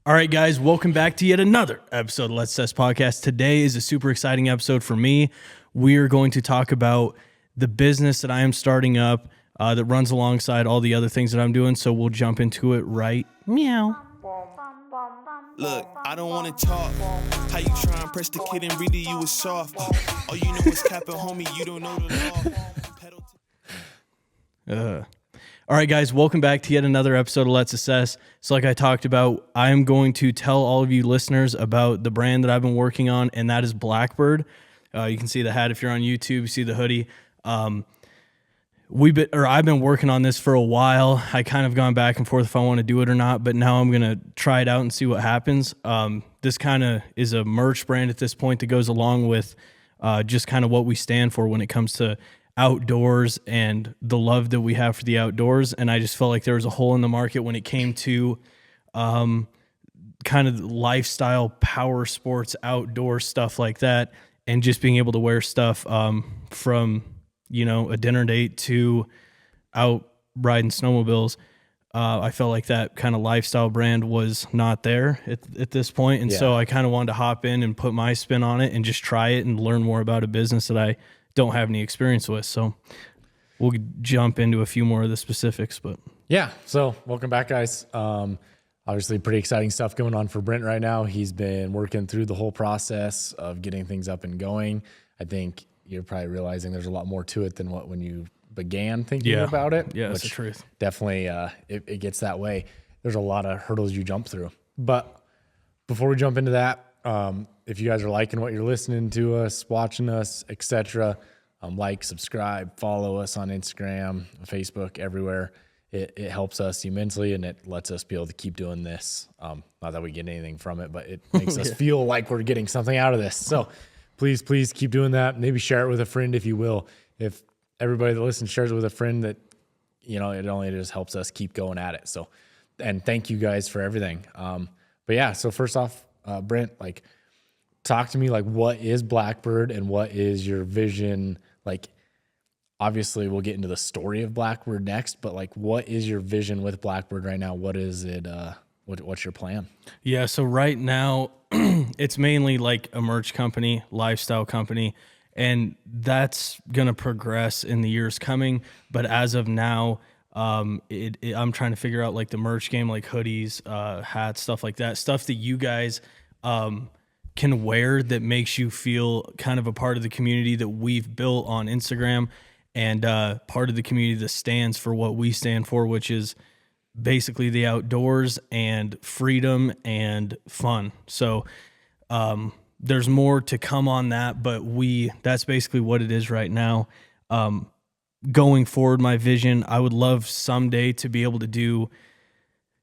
All right, guys, welcome back to yet another episode of Let's Test Podcast. Today is a super exciting episode for me. We are going to talk about the business that I am starting up that runs alongside all the other things that I'm doing. So we'll jump into it right meow. Look, I don't wanna talk. How you try and press the kid and really you was soft. All you know is capping, homie, you don't know the law. All right, guys, welcome back to yet another episode of Let's Assess. So like I talked about, I'm going to tell all of you listeners about the brand that I've been working on, and that is Blackbird. You can see the hat if you're on YouTube, see the hoodie. I've been working on this for a while. I kind of gone back and forth if I want to do it or not, but now I'm going to try it out and see what happens. This kind of is a merch brand at this point that goes along with just kind of what we stand for when it comes to outdoors and the love that we have for the outdoors. And I just felt like there was a hole in the market when it came to kind of lifestyle, power sports, outdoor stuff like that, and just being able to wear stuff from, you know, a dinner date to out riding snowmobiles. I felt like that kind of lifestyle brand was not there at this point. And so I kind of wanted to hop in and put my spin on it and just try it and learn more about a business that I don't have any experience with. So we'll jump into a few more of the specifics, but yeah. So welcome back, guys. Obviously pretty exciting stuff going on for Brent right now. He's been working through the whole process of getting things up and going. I think you're probably realizing there's a lot more to it than what when you began thinking about it. Yeah, that's the truth. Definitely it gets that way. There's a lot of hurdles you jump through. But before we jump into that, if you guys are liking what you're listening to us, watching us, etc., like, subscribe, follow us on Instagram, Facebook, everywhere. It helps us immensely, and it lets us be able to keep doing this. Not that we get anything from it, but it makes us feel like we're getting something out of this. So please keep doing that. Maybe share it with a friend if you will. If everybody that listens shares it with a friend, that, you know, it only just helps us keep going at it. So, and thank you guys for everything. But yeah, so first off, Brent, like, talk to me, like, what is Blackbird and what is your vision? Like, obviously we'll get into the story of Blackbird next, but like, what is your vision with Blackbird right now? What is it? What's your plan? Yeah. So right now it's mainly like a merch company, lifestyle company, and that's going to progress in the years coming. But as of now, I'm trying to figure out like the merch game, like hoodies, hats, stuff like that, stuff that you guys, can wear that makes you feel kind of a part of the community that we've built on Instagram, and part of the community that stands for what we stand for, which is basically the outdoors and freedom and fun. So there's more to come on that, but that's basically what it is right now. Going forward, my vision, I would love someday to be able to do,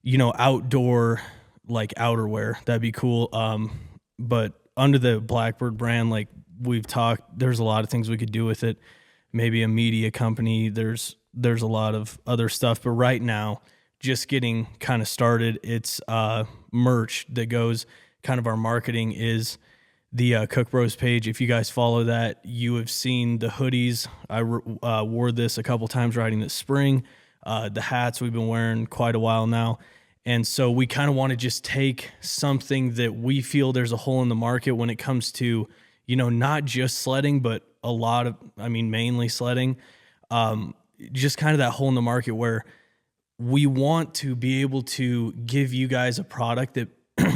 you know, outdoor, like outerwear. That'd be cool. But under the Blackbird brand, like we've talked, there's a lot of things we could do with it. Maybe a media company. There's a lot of other stuff. But right now, just getting kind of started, it's merch that goes, kind of our marketing is the Cook Bros page. If you guys follow that, you have seen the hoodies. I wore this a couple times riding this spring. The hats we've been wearing quite a while now. And so we kind of want to just take something that we feel there's a hole in the market when it comes to, you know, not just sledding, but mainly sledding. Just kind of that hole in the market where we want to be able to give you guys a product that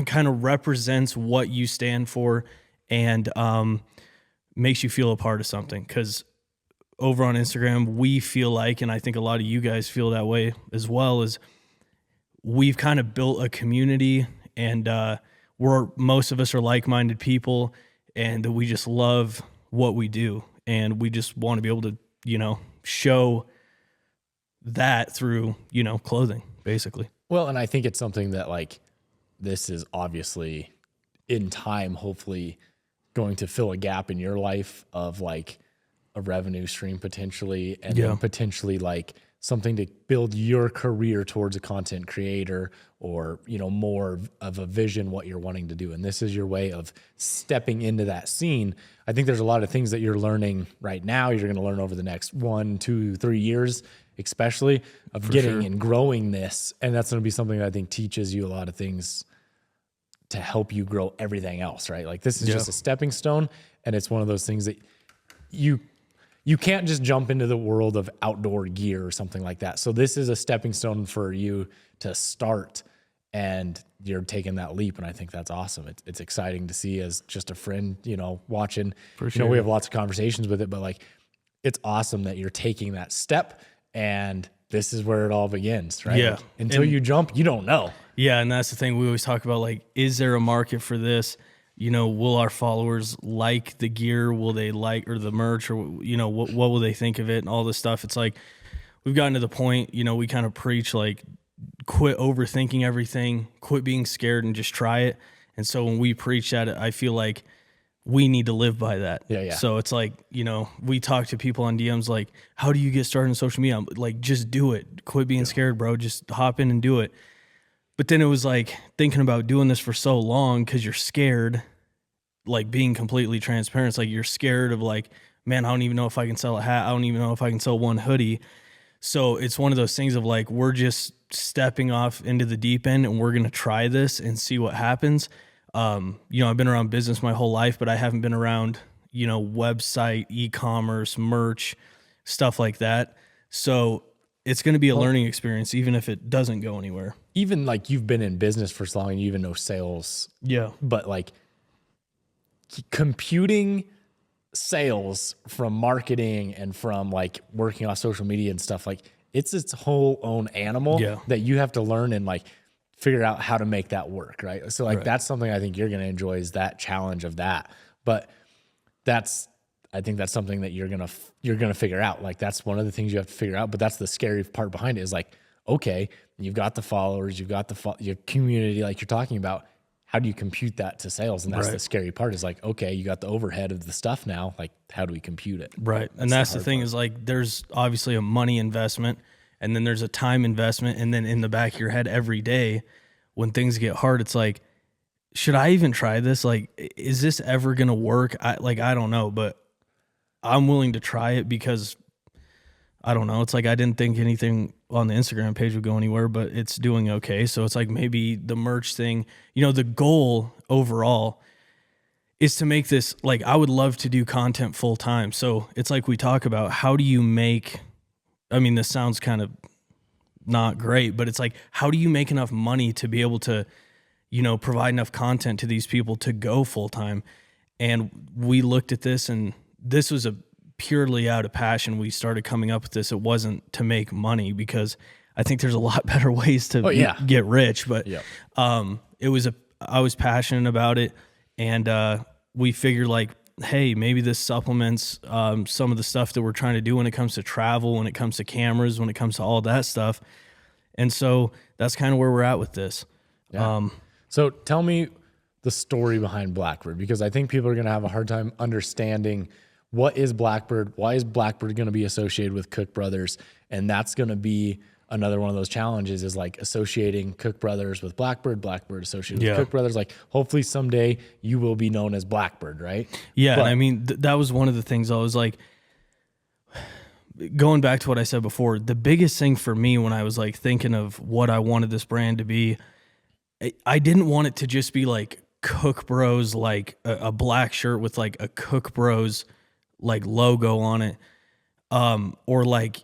kind of represents what you stand for and makes you feel a part of something. Because over on Instagram, we feel like, and I think a lot of you guys feel that way as well, is we've kind of built a community, and most of us are like-minded people, and we just love what we do, and we just want to be able to, you know, show that through, you know, clothing, basically. Well, and I think it's something that, like, this is obviously in time, hopefully going to fill a gap in your life of like a revenue stream potentially, and then potentially like something to build your career towards a content creator, or, you know, more of a vision, what you're wanting to do. And this is your way of stepping into that scene. I think there's a lot of things that you're learning right now, you're going to learn over the next 1, 2, 3 years, especially of getting and growing this. And that's going to be something that I think teaches you a lot of things to help you grow everything else, right? Like this is just a stepping stone, and it's one of those things that you can't just jump into the world of outdoor gear or something like that. So this is a stepping stone for you to start, and you're taking that leap. And I think that's awesome. It's exciting to see as just a friend, watching, For sure. we have lots of conversations with it, but like, it's awesome that you're taking that step, and this is where it all begins, right? Yeah. Until you jump, you don't know. Yeah, and that's the thing we always talk about, like, is there a market for this? Will our followers like the gear? Will they like, or the merch, or, what will they think of it and all this stuff? It's like, we've gotten to the point, we kind of preach, like, quit overthinking everything, quit being scared, and just try it. And so when we preach that, I feel like we need to live by that. Yeah. So it's like, we talk to people on DMs, like, how do you get started on social media? I'm like, just do it. Quit being scared, bro. Just hop in and do it. But then it was like thinking about doing this for so long because you're scared, like being completely transparent. It's like you're scared of like, man, I don't even know if I can sell a hat. I don't even know if I can sell one hoodie. So it's one of those things of like, we're just stepping off into the deep end, and we're going to try this and see what happens. I've been around business my whole life, but I haven't been around, website, e-commerce, merch, stuff like that. So it's going to be a learning experience, even if it doesn't go anywhere. Even like you've been in business for so long and you even know sales. Yeah. But like computing sales from marketing and from like working on social media and stuff, like it's its whole own animal that you have to learn and like figure out how to make that work. Right. So like, that's something I think you're going to enjoy, is that challenge of that. But I think that's something that you're going to figure out. Like that's one of the things you have to figure out, but that's the scary part behind it, is like, okay, you've got the followers, you've got your community, like you're talking about. How do you compute that to sales? And that's the scary part, is like, okay, you got the overhead of the stuff now. Like, how do we compute it? Right. And that's the thing, is like, there's obviously a money investment, and then there's a time investment. And then in the back of your head every day, when things get hard, it's like, should I even try this? Like, is this ever going to work? I don't know, but I'm willing to try it because I don't know. It's like, I didn't think anything on the Instagram page would go anywhere, but it's doing okay. So it's like, maybe the merch thing, the goal overall is to make this, like, I would love to do content full time. So it's like, we talk about, how do you make, this sounds kind of not great, but it's like, how do you make enough money to be able to, provide enough content to these people to go full time? And we looked at this, and this was a purely out of passion. We started coming up with this. It wasn't to make money, because I think there's a lot better ways to get rich, but I was passionate about it. And we figured, like, hey, maybe this supplements some of the stuff that we're trying to do when it comes to travel, when it comes to cameras, when it comes to all that stuff. And so that's kind of where we're at with this. Yeah. So tell me the story behind Blackbird, because I think people are going to have a hard time understanding, what is Blackbird? Why is Blackbird going to be associated with Cook Brothers? And that's going to be another one of those challenges, is like associating Cook Brothers with Blackbird associated with Cook Brothers. Like, hopefully someday you will be known as Blackbird, right? Yeah. But, and that was one of the things I was like, going back to what I said before, the biggest thing for me when I was like thinking of what I wanted this brand to be, I didn't want it to just be like Cook Bros, like a black shirt with like a Cook Bros like logo on it, or like,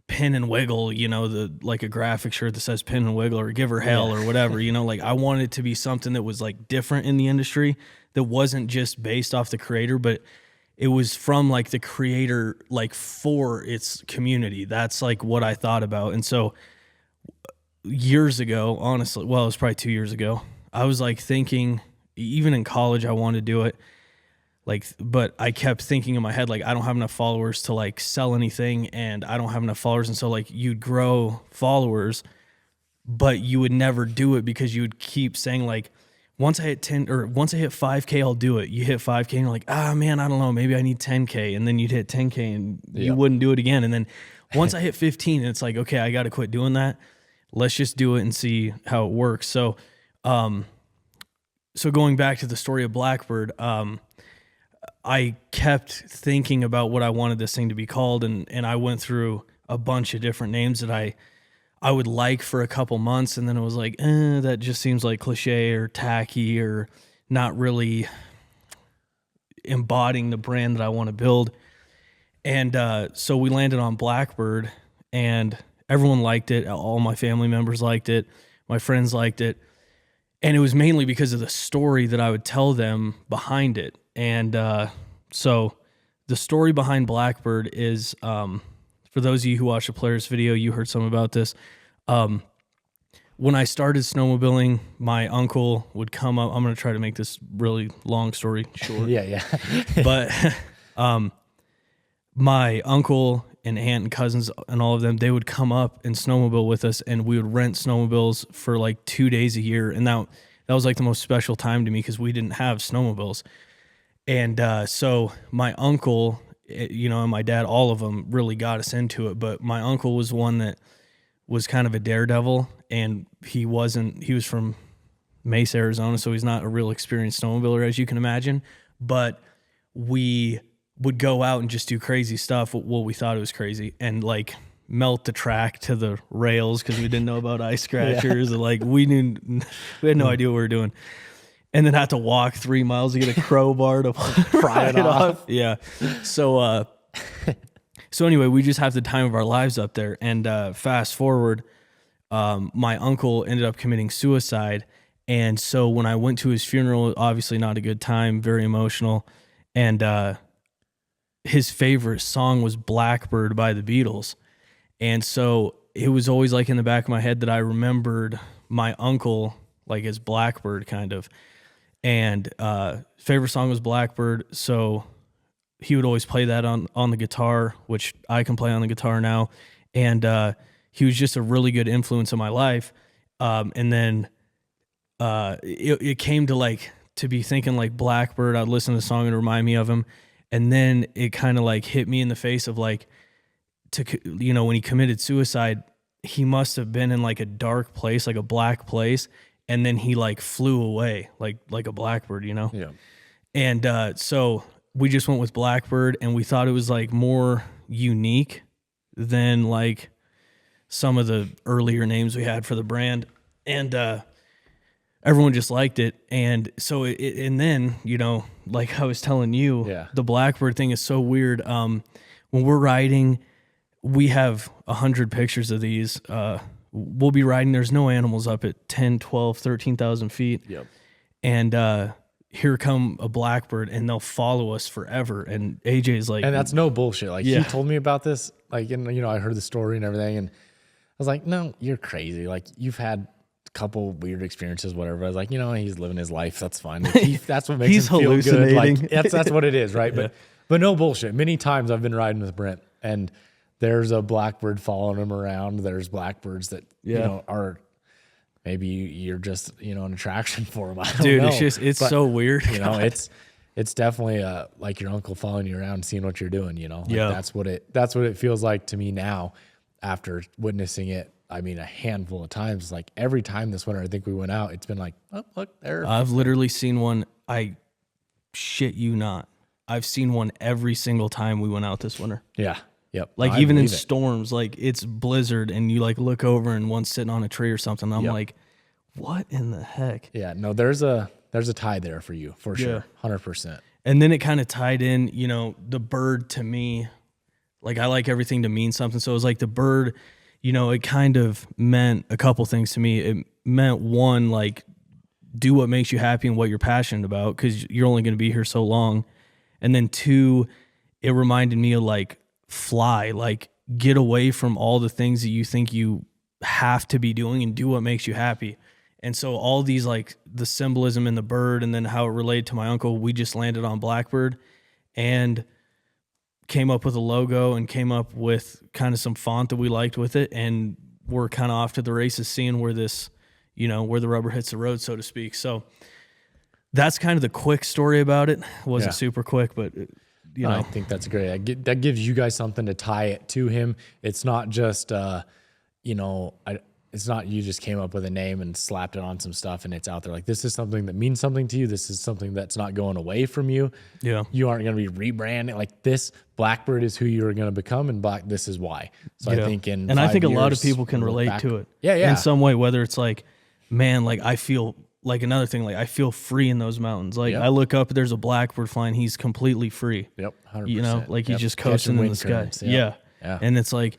Pin and Wiggle, the like a graphic shirt that says Pin and Wiggle, or Give Her Hell, or whatever. Like, I wanted it to be something that was like different in the industry, that wasn't just based off the creator, but it was from like the creator, like for its community. That's like what I thought about. And so years ago, honestly, well, it was probably 2 years ago, I was like thinking, even in college, I wanted to do it. Like, but I kept thinking in my head, like, I don't have enough followers to like sell anything, and I don't have enough followers. And so like, you'd grow followers, but you would never do it, because you would keep saying like, once I hit 5K, I'll do it. You hit 5K and you're like, man, I don't know, maybe I need 10K. And then you'd hit 10K and you wouldn't do it again. And then once I hit 15, it's like, okay, I got to quit doing that. Let's just do it and see how it works. So, going back to the story of Blackbird, I kept thinking about what I wanted this thing to be called, and I went through a bunch of different names that I would like for a couple months, and then it was like, that just seems like cliche or tacky or not really embodying the brand that I want to build. And so we landed on Blackbird, and everyone liked it. All my family members liked it. My friends liked it. And it was mainly because of the story that I would tell them behind it. And so the story behind Blackbird is, for those of you who watched the Players video, you heard some about this. When I started snowmobiling, my uncle would come up. I'm going to try to make this really long story short. Yeah. But my uncle and aunt and cousins and all of them, they would come up and snowmobile with us, and we would rent snowmobiles for like 2 days a year. And that was like the most special time to me because we didn't have snowmobiles. And so my uncle, and my dad, all of them really got us into it. But my uncle was one that was kind of a daredevil, and he was from Mesa, Arizona, so he's not a real experienced snowmobiler, as you can imagine. But we would go out and just do crazy stuff. Well, we thought it was crazy, and like melt the track to the rails because we didn't know about ice scratchers. And like we had no idea what we were doing. And then had to walk 3 miles to get a crowbar to pry it off. Yeah. So anyway, we just have the time of our lives up there. And fast forward, my uncle ended up committing suicide. And so when I went to his funeral, obviously not a good time, very emotional. And his favorite song was Blackbird by the Beatles. And so it was always like in the back of my head that I remembered my uncle like as Blackbird kind of. And favorite song was Blackbird, so he would always play that on the guitar, which I can play on the guitar now. And he was just a really good influence in my life. And then it came to be thinking like Blackbird. I'd listen to the song and remind me of him. And then it kind of like hit me in the face of like, when he committed suicide, he must have been in like a dark place, like a black place. And then he like flew away like a blackbird, Yeah. And so we just went with Blackbird, and we thought it was like more unique than like some of the earlier names we had for the brand. And everyone just liked it. And so and then, like I was telling you, the Blackbird thing is so weird. When we're riding, we have 100 pictures of these. We'll be riding. There's no animals up at 10, 12, 13,000 feet. Yep. And here come a Blackbird, and they'll follow us forever. And AJ's like... And that's no bullshit. Like, he told me about this, like, and, I heard the story and everything, and I was like, no, you're crazy. Like, you've had a couple weird experiences, whatever. I was like, he's living his life. That's fine. Like, that's what makes him feel good. Like, that's what it is, right? But no bullshit. Many times I've been riding with Brent, and there's a Blackbird following him around. There's Blackbirds that, are... Maybe you're just, an attraction for him. I don't know. It's so weird. It's definitely like your uncle following you around, seeing what you're doing, That's what it feels like to me now after witnessing it. I mean, a handful of times, like every time this winter, I think we went out, it's been like, oh, look there. I've literally seen one. I shit you not. I've seen one every single time we went out this winter. Yeah. Yep. Like even in storms, like it's blizzard and you like look over and one's sitting on a tree or something. I'm like, what in the heck? Yeah, no, there's a tie there for you for sure. 100%. And then it kind of tied in, the bird to me, like I like everything to mean something. So it was like the bird, it kind of meant a couple things to me. It meant one, like do what makes you happy and what you're passionate about, because you're only going to be here so long. And then two, it reminded me of like, fly, like get away from all the things that you think you have to be doing and do what makes you happy. And so all these, like the symbolism in the bird and then how it related to my uncle, we just landed on Blackbird and came up with a logo and came up with kind of some font that we liked with it. And we're kind of off to the races seeing where this, where the rubber hits the road, so to speak. So that's kind of the quick story about it. It wasn't super quick, but I think that's great. That gives you guys something to tie it to him. It's not just, it's not you just came up with a name and slapped it on some stuff and it's out there. Like, this is something that means something to you. This is something that's not going away from you. Yeah. You aren't going to be rebranding. Like, this Blackbird is who you're going to become, and this is why. So I think I think a lot of people can relate to it. Yeah. In some way, whether it's like, man, like I feel like another thing, like I feel free in those mountains. Like I look up, there's a blackbird flying. He's completely free. Yep. 100%. You know, like he's just coasting in the sky. Currents, Yeah. And it's like,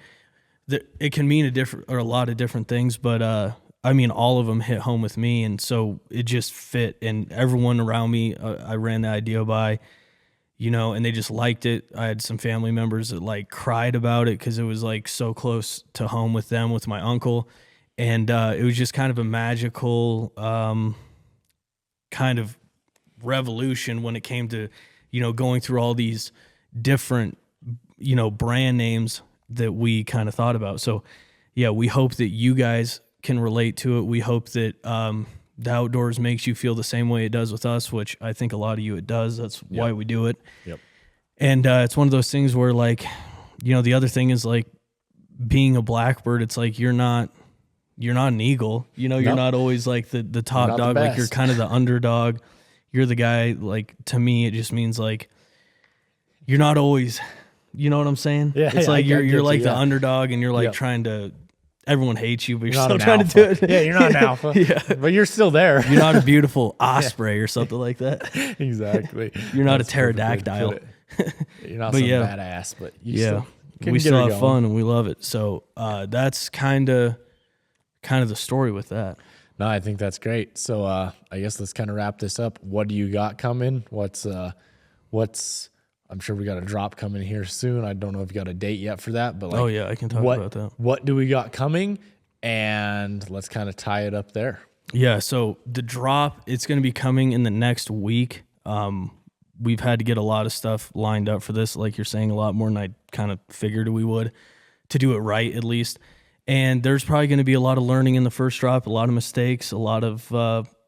it can mean a lot of different things, but I mean, all of them hit home with me, and so it just fit. And everyone around me, I ran the idea by, you know, and they just liked it. I had some family members that like cried about it because it was like so close to home with them, with my uncle, and it was just kind of a magical kind of revolution when it came to, you know, going through all these different, you know, brand names that we kind of thought about. So yeah, we hope that you guys can relate to it. We hope that the outdoors makes you feel the same way it does with us, which I think a lot of you it does. That's why we do it. Yep. And it's one of those things where, like, you know, the other thing is like being a blackbird, it's like you're not an eagle. You know, you're not always like the top dog. Like, you're kind of the underdog. You're the guy, like, to me, it just means like you're not always, you know what I'm saying? Yeah, it's like you're like the yeah. underdog, and you're like trying to, everyone hates you, but you're Not still an trying alpha. to do it. Yeah, you're not an alpha. Yeah. But you're still there. You're not a beautiful osprey or something like that. Exactly. You're not That's a pterodactyl. perfect way to put it. You're not But some yeah. badass, but you Yeah. can We get still her have going. fun and we love it. So that's kind of the story with that. No, I think that's great. So I guess let's kind of wrap this up. What do you got coming? What's I'm sure we got a drop coming here soon. I don't know if you got a date yet for that, but like, Oh yeah, I can talk about that. What do we got coming? And let's kind of tie it up there. Yeah, so the drop, it's going to be coming in the next week. We've had to get a lot of stuff lined up for this, like you're saying, a lot more than I kind of figured we would, to do it right at least. And there's probably going to be a lot of learning in the first drop, a lot of mistakes, a lot of,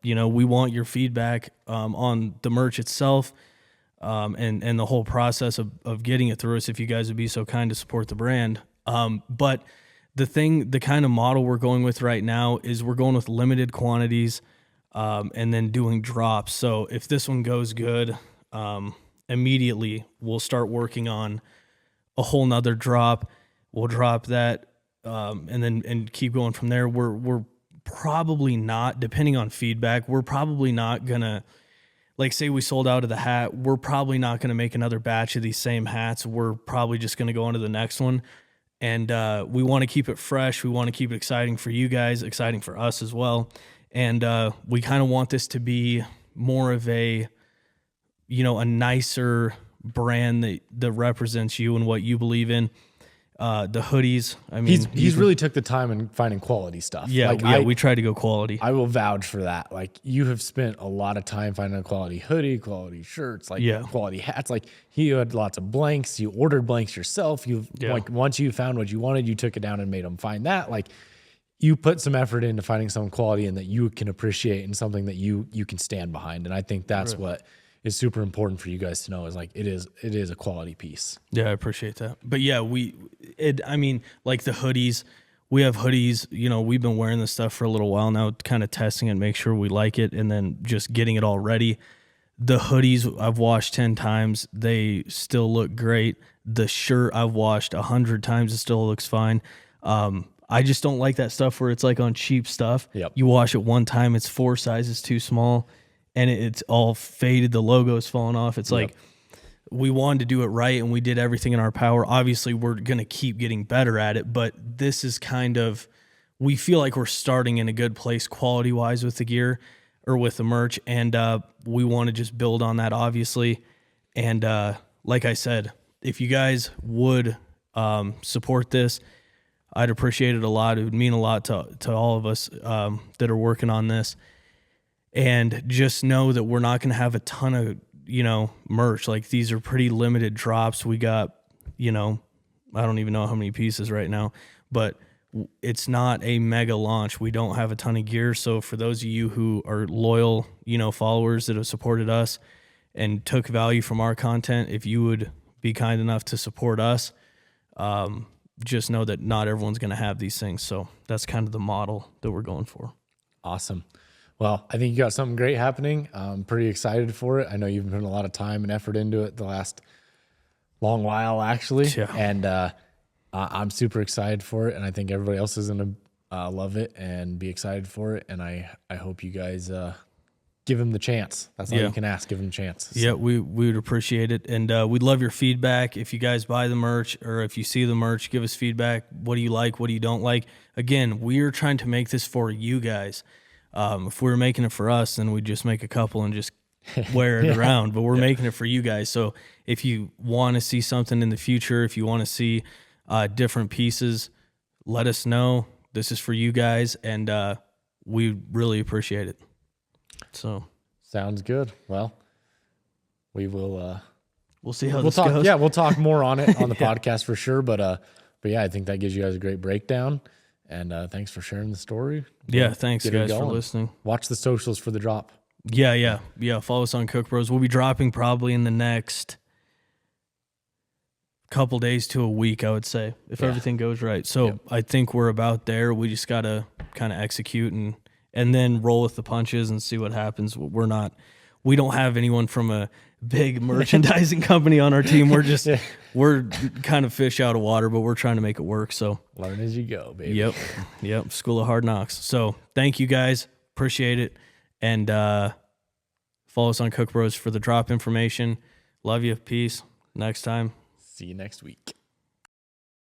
you know, we want your feedback on the merch itself, and the whole process of getting it through us, if you guys would be so kind to support the brand. But the kind of model we're going with right now is we're going with limited quantities, and then doing drops. So if this one goes good, immediately we'll start working on a whole nother drop. We'll drop that, and keep going from there. We're probably not, depending on feedback, we're probably not gonna, like, say we sold out of the hat, we're probably not gonna make another batch of these same hats. We're probably just gonna go on to the next one. And we want to keep it fresh. We want to keep it exciting for you guys, exciting for us as well. And we kind of want this to be more of a, you know, a nicer brand that represents you and what you believe in. The hoodies, I mean, he's really took the time in finding quality stuff. Yeah, like we try to go quality. I will vouch for that. Like, you have spent a lot of time finding a quality hoodie, quality shirts, like quality hats. Like, you had lots of blanks. You ordered blanks yourself. Like, once you found what you wanted, you took it down and made them find that. Like, you put some effort into finding some quality and that you can appreciate, and something that you can stand behind. And I think that's what is super important for you guys to know, is like, it is a quality piece. Yeah, I appreciate that. But yeah, I mean, like the hoodies, we have hoodies, you know, we've been wearing this stuff for a little while now, kind of testing it, make sure we like it, and then just getting it all ready. The hoodies I've washed 10 times. They still look great. The shirt I've washed 100 times. It still looks fine. I just don't like that stuff where it's like on cheap stuff. Yep. You wash it one time, it's 4 sizes too small, and it's all faded. The logo's falling off. It's like, we wanted to do it right, and we did everything in our power. Obviously, we're going to keep getting better at it, but this is kind of, we feel like we're starting in a good place quality-wise with the gear or with the merch, and we want to just build on that, obviously. And like I said, if you guys would support this, I'd appreciate it a lot. It would mean a lot to all of us that are working on this. And just know that we're not going to have a ton of, you know, merch. Like, these are pretty limited drops. We got, you know, I don't even know how many pieces right now, but it's not a mega launch. We don't have a ton of gear. So for those of you who are loyal, you know, followers that have supported us and took value from our content, if you would be kind enough to support us, just know that not everyone's going to have these things. So that's kind of the model that we're going for. Awesome. Well, I think you got something great happening. I'm pretty excited for it. I know you've put a lot of time and effort into it the last long while, actually. Yeah. And I'm super excited for it. And I think everybody else is going to love it and be excited for it. And I hope you guys give him the chance. That's all you can ask. Give him a chance. Yeah, we would appreciate it. And we'd love your feedback. If you guys buy the merch or if you see the merch, give us feedback. What do you like? What do you don't like? Again, we are trying to make this for you guys. If we were making it for us, then we'd just make a couple and just wear it around. But we're making it for you guys. So if you want to see something in the future, if you want to see different pieces, let us know. This is for you guys, and we really appreciate it. So sounds good. Well, we will. We'll see how this talk. goes. Yeah, we'll talk more on it on the podcast for sure. But yeah, I think that gives you guys a great breakdown. And thanks for sharing the story. Yeah, thanks guys for listening. Watch the socials for the drop. Yeah. Follow us on Cook Bros. We'll be dropping probably in the next couple days to a week, I would say, if everything goes right. So I think we're about there. We just got to kind of execute and then roll with the punches and see what happens. We don't have anyone from a big merchandising company on our team. We're just, we're kind of fish out of water, but we're trying to make it work. So learn as you go, baby. Yep. School of Hard Knocks. So thank you guys. Appreciate it. And follow us on Cook Bros for the drop information. Love you. Peace. Next time. See you next week.